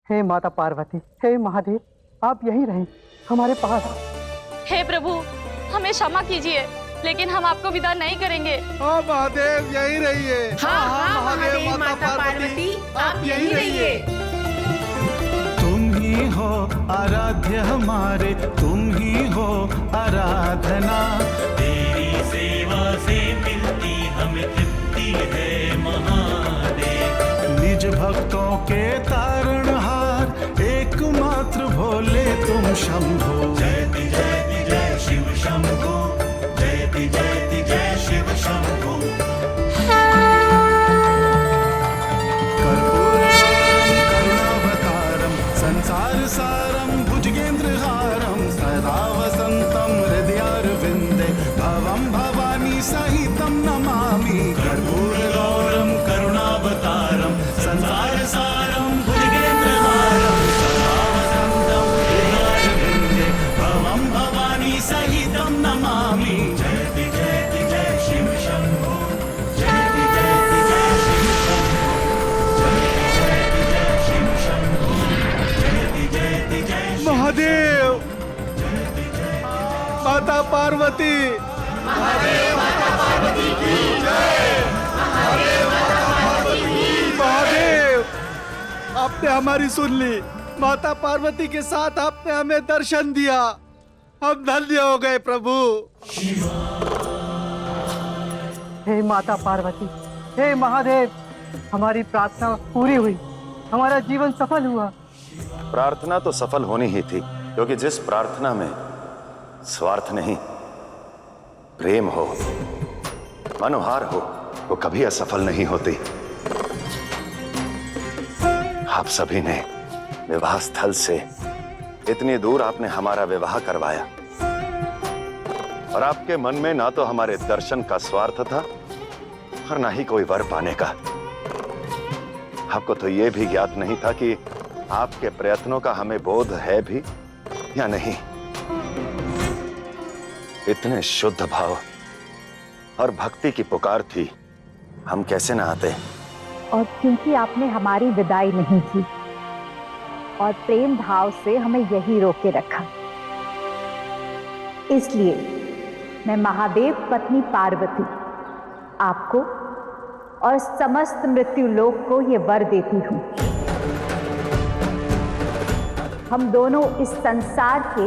हे माता पार्वती, हे महादेव, आप यहीं रहें हमारे पास। हे प्रभु, हमें क्षमा कीजिए, लेकिन हम आपको विदा नहीं करेंगे। हाँ महादेव, यहीं रहिए। हाँ महादेव, माता पार्वती, आप यहीं रहिए। तुम ही हो आराध्य हमारे, तुम ही हो आराधना। तेरी सेवा से मिलती हमें तृप्ति है महादेव। निज भक्तों के तारणहार, एकमात्र भोले तुम शंभो। जयति जयति जय शिव शंभो, जयति जयति जय शिव शंभो। कर्पूरम करुणावतारम संसार सारम भुजगेंद्रहारम सदा वसंतम हृदयारविंदे भवम भवानी सहितम नमामि। कर्पूरगौरम करुणावतारम संसार सारम भुजगेंद्रहारम सदा वसंतम हृदयारविंदे भवम भवानी सहितम नमामि। जयति जयति जय शिव शंभो, जयति जयति जय शिव शंभो, जयति जयति जय शिव शंभो, जयति जयति जय शिव महादेव, माता पार्वती, महादेव, आपने हमारी सुन ली। माता पार्वती के साथ आपने हमें दर्शन दिया, हम धन्य हो गए प्रभु। हे माता पार्वती, हे महादेव, हमारी प्रार्थना पूरी हुई, हमारा जीवन सफल हुआ। प्रार्थना तो सफल होनी ही थी, क्योंकि जिस प्रार्थना में स्वार्थ नहीं, प्रेम हो, मनोहार हो, वो कभी असफल नहीं होती। आप सभी ने विवाह स्थल से इतनी दूर आपने हमारा विवाह करवाया, और आपके मन में ना तो हमारे दर्शन का स्वार्थ था और ना ही कोई वर पाने का। आपको तो यह भी ज्ञात नहीं था कि आपके प्रयत्नों का हमें बोध है भी या नहीं। इतने शुद्ध भाव और भक्ति की पुकार थी, हम कैसे ना आते। और क्योंकि आपने हमारी विदाई नहीं की और प्रेम भाव से हमें यही रोके रखा, इसलिए मैं महादेव पत्नी पार्वती आपको और समस्त मृत्यु लोक को ये वर देती हूं। हम दोनों इस संसार के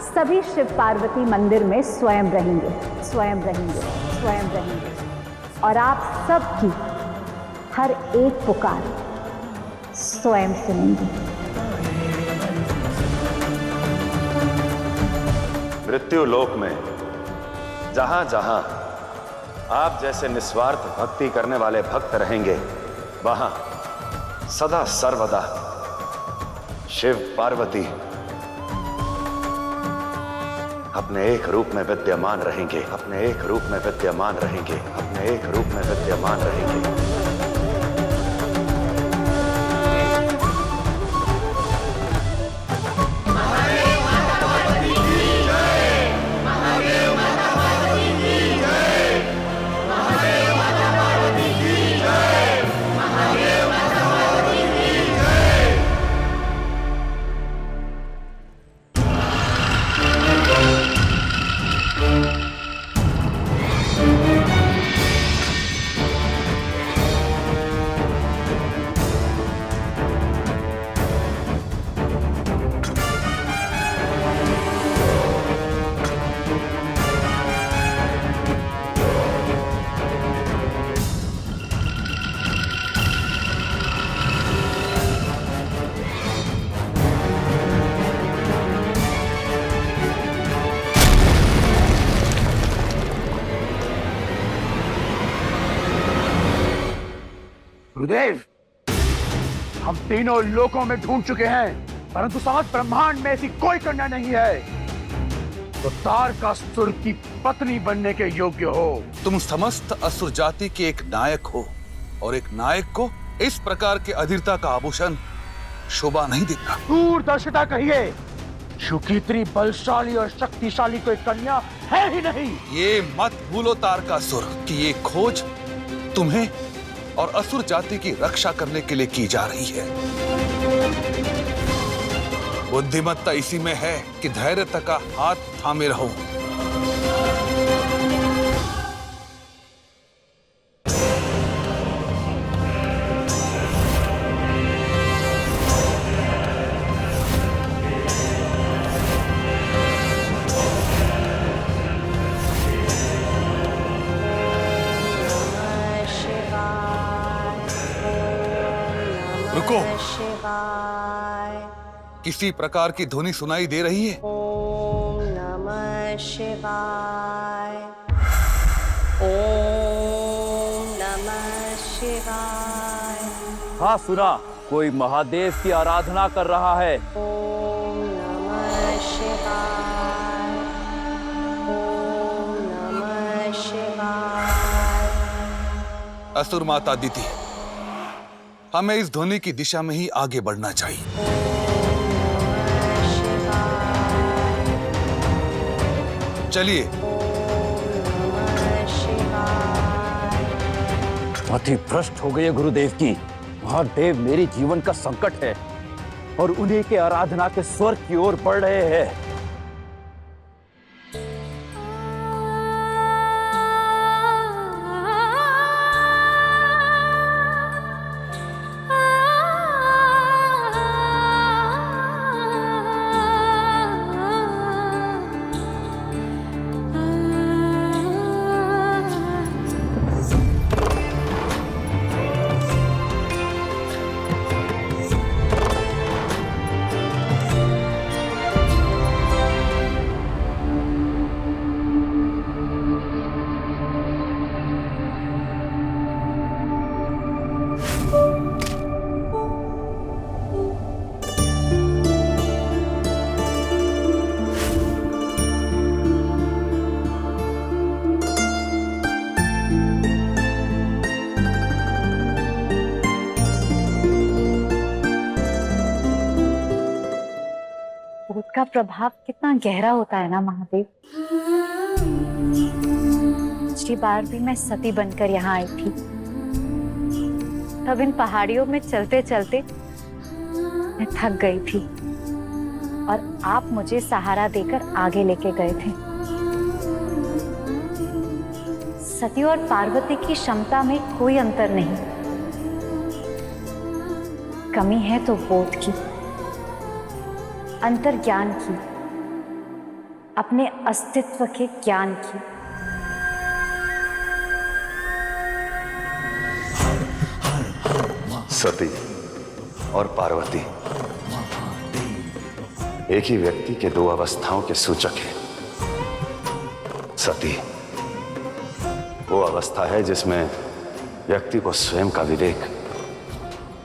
सभी शिव पार्वती मंदिर में स्वयं रहेंगे, स्वयं रहेंगे, स्वयं रहेंगे, और आप सबकी हर एक पुकार स्वयं सुनेंगे। मृत्यु लोक में जहां जहां आप जैसे निस्वार्थ भक्ति करने वाले भक्त रहेंगे, वहां सदा सर्वदा शिव पार्वती अपने एक रूप में विद्यमान रहेंगे, अपने एक रूप में विद्यमान रहेंगे, अपने एक रूप में विद्यमान रहेंगे। गुरुदेव, हम तीनों लोकों में ढूंढ चुके हैं, परंतु समस्त ब्रह्मांड में ऐसी कोई कन्या नहीं है तो तारकासुर की पत्नी बनने के योग्य हो। तुम समस्त असुर जाति के एक नायक हो, और एक नायक को इस प्रकार के अधीरता का आभूषण शोभा नहीं देता। दूरदर्शिता कहिए, क्योंकि इतनी बलशाली और शक्तिशाली कोई कन्या है ही नहीं। ये मत भूलो तारकासुर कि ये खोज तुम्हें और असुर जाति की रक्षा करने के लिए की जा रही है। बुद्धिमत्ता इसी में है कि धैर्यता का हाथ थामे रहो। रुको, किसी प्रकार की ध्वनि सुनाई दे रही है? ओम नमः शिवाय। ओम नमः शिवाय। हाँ सुना, कोई महादेव की आराधना कर रहा है। ओम नमः शिवाय। ओम नमः शिवाय। असुर माता दिति, हमें इस ध्वनि की दिशा में ही आगे बढ़ना चाहिए। चलिए। मति भ्रष्ट हो गई है गुरुदेव की। महादेव मेरी जीवन का संकट है और उन्हीं के आराधना के स्वर की ओर बढ़ रहे हैं। का प्रभाव कितना गहरा होता है ना महादेव। पिछली बार भी मैं सती बनकर यहाँ आई थी, तब इन पहाड़ियों में चलते चलते मैं थक गई थी और आप मुझे सहारा देकर आगे लेके गए थे। सती और पार्वती की क्षमता में कोई अंतर नहीं, कमी है तो बोध की, अंतर ज्ञान की, अपने अस्तित्व के ज्ञान की। सती और पार्वती एक ही व्यक्ति के दो अवस्थाओं के सूचक हैं। सती वो अवस्था है जिसमें व्यक्ति को स्वयं का विवेक,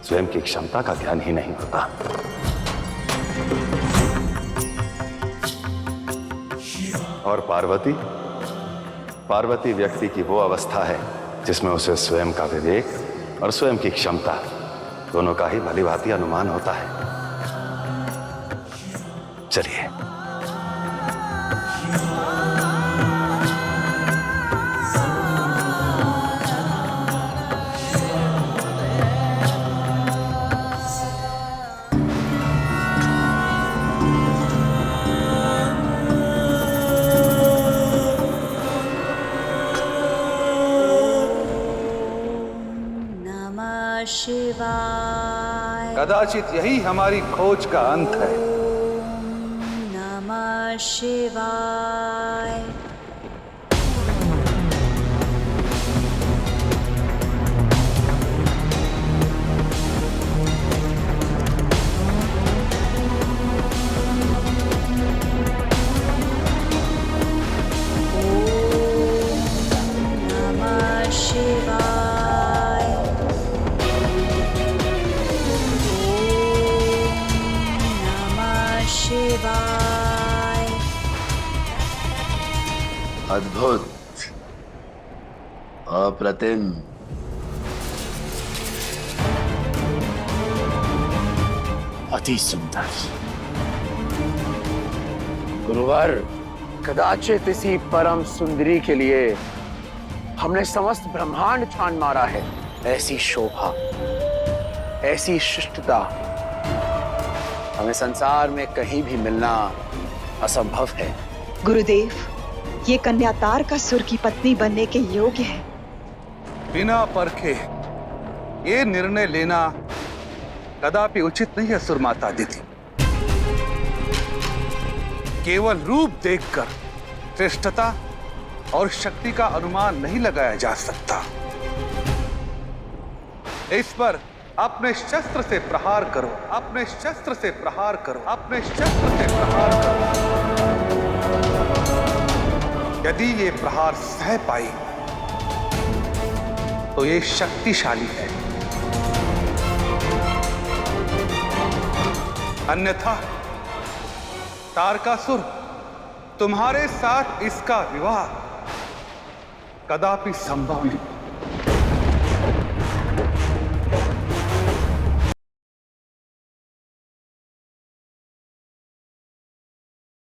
स्वयं की क्षमता का ज्ञान ही नहीं होता। और पार्वती व्यक्ति की वो अवस्था है जिसमें उसे स्वयं का विवेक और स्वयं की क्षमता दोनों का ही भली भांति अनुमान होता है। चलिए। शिवाय। कदाचित यही हमारी खोज का अंत है। नमः शिवाय। नमः शिवाय। शिवाय। अद्भुत, अप्रतिम, अति सुंदर। गुरुवर, कदाचित इसी परम सुंदरी के लिए हमने समस्त ब्रह्मांड छान मारा है। ऐसी शोभा, ऐसी शिष्टता, हमें संसार में कहीं भी मिलना असंभव है। गुरुदेव, ये कन्या तारकासुर की पत्नी बनने के योग्य है। बिना परखे ये निर्णय लेना कदापि उचित नहीं है सुरमाता अदिति। केवल रूप देखकर श्रेष्ठता और शक्ति का अनुमान नहीं लगाया जा सकता। इस पर अपने शस्त्र से प्रहार करो, अपने शस्त्र से प्रहार करो, अपने शस्त्र से प्रहार करो। यदि ये प्रहार सह पाई तो ये शक्तिशाली है, अन्यथा तारकासुर तुम्हारे साथ इसका विवाह कदापि संभव नहीं।